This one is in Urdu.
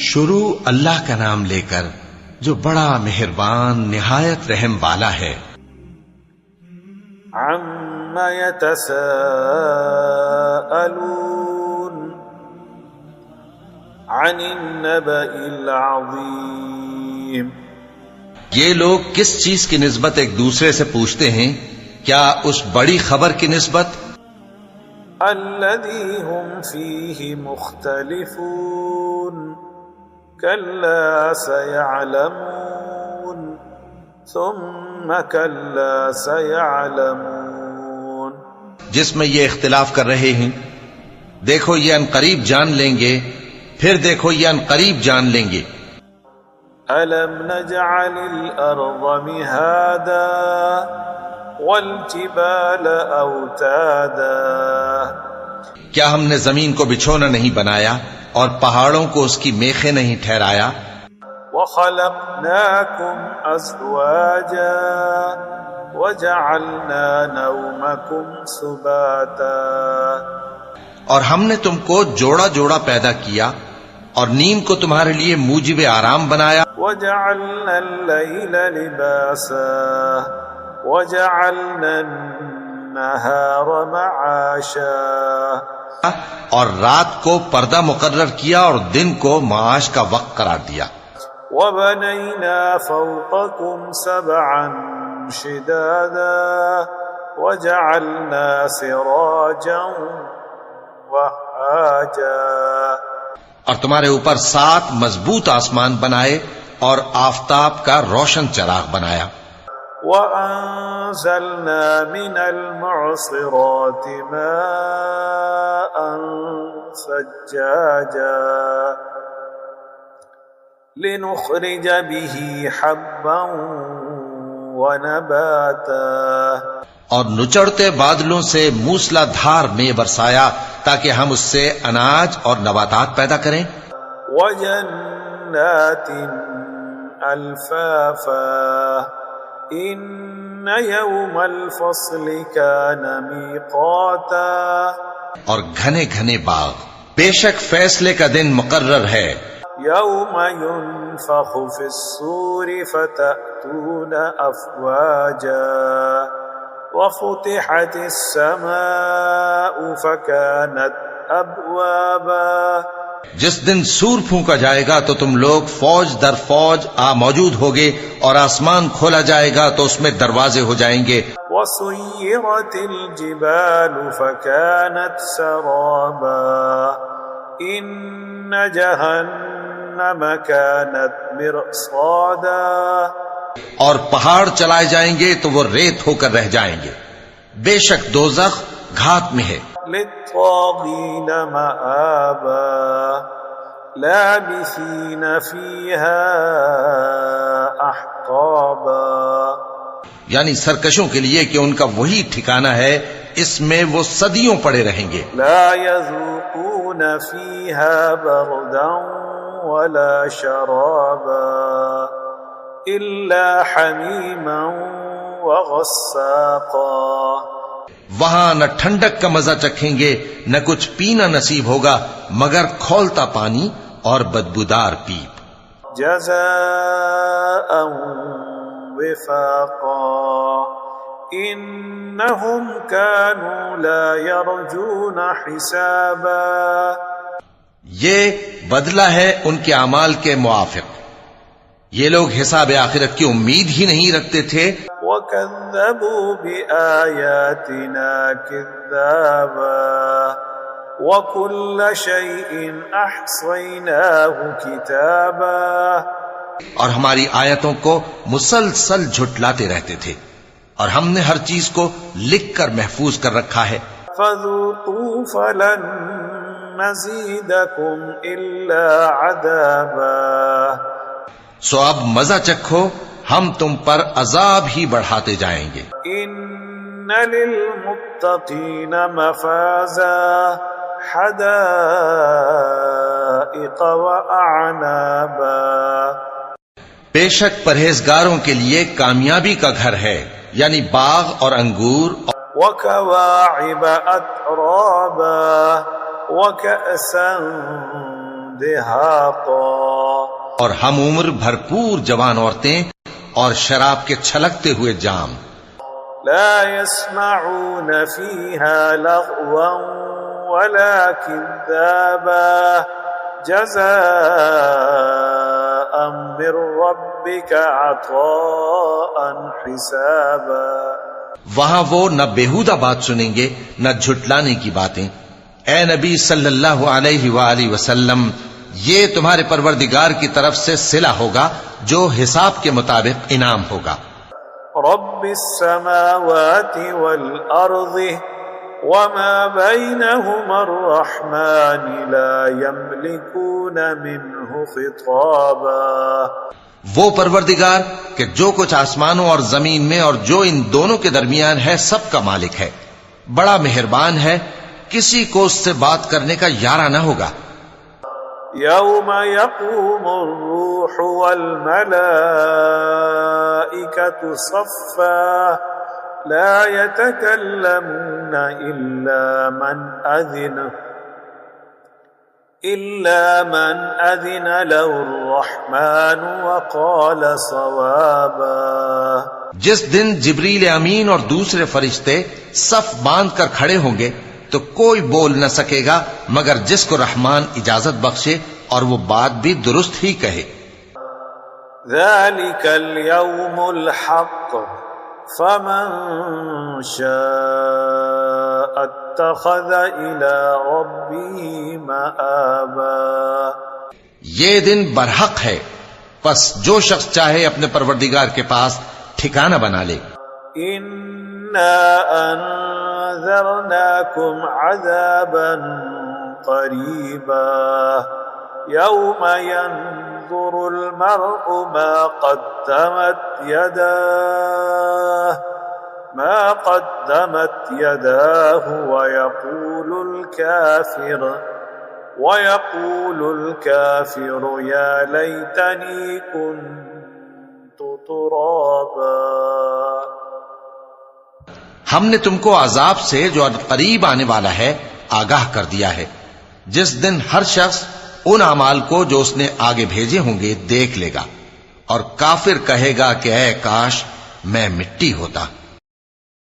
شروع اللہ کا نام لے کر جو بڑا مہربان نہایت رحم والا ہے۔ عَمَّ يَتَسَاءَلُونَ عَنِ النَّبَإِ الْعَظِيمِ، یہ لوگ کس چیز کی نسبت ایک دوسرے سے پوچھتے ہیں؟ کیا اس بڑی خبر کی نسبت؟ الَّذِي هُمْ فِيهِ مُخْتَلِفُونَ كَلَّا سَيَعْلَمُونَ ثُمَّ كَلَّا سَيَعْلَمُونَ، جس میں یہ اختلاف کر رہے ہیں، دیکھو یہ عنقریب جان لیں گے، پھر دیکھو یہ عنقریب جان لیں گے۔ أَلَمْ نَجْعَلِ الْأَرْضَ مِهَادًا وَالْجِبَالَ أَوْتَادًا، کیا ہم نے زمین کو بچھونا نہیں بنایا اور پہاڑوں کو اس کی میخیں نہیں ٹھہرایا؟ وَخَلَقْنَاكُمْ أَزْوَاجًا وَجَعَلْنَا نَوْمَكُمْ سُبَاتًا، اور ہم نے تم کو جوڑا جوڑا پیدا کیا اور نیند کو تمہارے لیے موجب آرام بنایا۔ وَجَعَلْنَا اللَّيْلَ لِبَاسًا وَجَعَلْنَا النَّهَارَ مَعَاشًا، اور رات کو پردہ مقرر کیا اور دن کو معاش کا وقت قرار دیا۔ وَبَنَيْنَا فَوْقَكُمْ سَبْعًا شِدَادًا وَجَعَلْنَا سِرَاجًا وَهَّاجًا، اور تمہارے اوپر 7 مضبوط آسمان بنائے اور آفتاب کا روشن چراغ بنایا۔ وَأَنزَلْنَا مِنَ الْمُعْصِرَاتِ مَاءً ثَجَّاجًا لِنُخْرِجَ بِهِ حَبًّا وَنَبَاتًا، اور نچڑتے بادلوں سے موسلا دھار میں برسایا تاکہ ہم اس سے اناج اور نباتات پیدا کریں۔ وَجَنَّاتٍ أَلْفَافًا إِنَّ يَوْمَ الْفَصْلِ كَانَ مِيقَاتًا، اور گھنے گھنے باغ، بے شک فیصلے کا دن مقرر ہے۔ يَوْمَ يُنفَخُ فِي الصُّورِ فَتَأْتُونَ أَفْوَاجًا وَفُتِحَتِ السَّمَاءُ فَكَانَتْ أَبْوَابًا، جس دن سور پھونکا جائے گا تو تم لوگ فوج در فوج موجود ہوگے اور آسمان کھولا جائے گا تو اس میں دروازے ہو جائیں گے۔ وَسُيِّرَتِ الْجِبَالُ فَكَانَتْ سَرَابًا إِنَّ جَهَنَّمَ كَانَتْ مِرْصَادًا، اور پہاڑ چلائے جائیں گے تو وہ ریت ہو کر رہ جائیں گے، بے شک دوزخ گھات میں ہے۔ لِلطَّاغِينَ مَآبًا لَابِثِينَ فِيهَا أَحْقَابًا، یعنی سرکشوں کے لیے کہ ان کا وہی ٹھکانہ ہے، اس میں وہ صدیوں پڑے رہیں گے۔ لا يذوقون فيها بردا ولا شرابا إلا حميما وغساقا، وہاں نہ ٹھنڈک کا مزہ چکھیں گے نہ کچھ پینا نصیب ہوگا مگر کھولتا پانی اور بدبودار پیپ۔ جزاء وفاقا انہم كانوا لا يرجون حسابا، یہ بدلہ ہے ان کے اعمال کے موافق، یہ لوگ حساب آخرت کی امید ہی نہیں رکھتے تھے۔ وَكَذَّبُوا بِآيَاتِنَا كِذَّابًا وَكُلَّ شَيْءٍ أَحْصَيْنَاهُ كِتَابًا، اور ہماری آیتوں کو مسلسل جھٹلاتے رہتے تھے اور ہم نے ہر چیز کو لکھ کر محفوظ کر رکھا ہے۔ فَذُوقُوا فَلَن نَّزِيدَكُمْ إِلَّا عَذَابًا، سو اب مزہ چکھو، ہم تم پر عذاب ہی بڑھاتے جائیں گے۔ إِنَّ لِلْمُتَّقِينَ مَفَازًا حَدَائِقَ وَأَعْنَابًا، بے شک پرہیزگاروں کے لیے کامیابی کا گھر ہے، یعنی باغ اور انگور، وَكَوَاعِبَ أَتْرَابًا وَكَأْسًا دِهَاقًا، اور ہم عمر بھرپور جوان عورتیں اور شراب کے چھلکتے ہوئے جام. لا يسمعون فيها لغوا ولا كذابا جزاء من ربك عطاء حسابا. وہاں وہ نہ بیہودہ بات سنیں گے نہ جھٹلانے کی باتیں. اے نبی صلی اللہ علیہ وآلہ وسلم، یہ تمہارے پروردگار کی طرف سے صلہ ہوگا جو حساب کے مطابق انعام ہوگا. رب السماوات والأرض وما بينهما الرحمن لا يملكون منه خطابا. وہ پروردگار کہ جو کچھ آسمانوں اور زمین میں اور جو ان دونوں کے درمیان ہے سب کا مالک ہے، بڑا مہربان ہے، کسی کو اس سے بات کرنے کا یارہ نہ ہوگا. يوم يقوم الروح والملائكة صفا لا يتكلمون إلا من أذن له الرحمن وقال صوابا. جس دن جبریل امین اور دوسرے فرشتے صف باندھ کر کھڑے ہوں گے تو کوئی بول نہ سکے گا مگر جس کو رحمان اجازت بخشے اور وہ بات بھی درست ہی کہے. ذلك اليوم الحق فمن شاء اتخذ إلى ربه مآبا. یہ دن برحق ہے، پس جو شخص چاہے اپنے پروردگار کے پاس ٹھکانہ بنا لے. إنا أنذرناكم عذابا قريبا يوم ينظر المرء ما قدمت يداه ويقول الكافر يا ليتني كنت ترابا. ہم نے تم کو عذاب سے جو قریب آنے والا ہے آگاہ کر دیا ہے، جس دن ہر شخص ان اعمال کو جو اس نے آگے بھیجے ہوں گے دیکھ لے گا، اور کافر کہے گا کہ اے کاش میں مٹی ہوتا.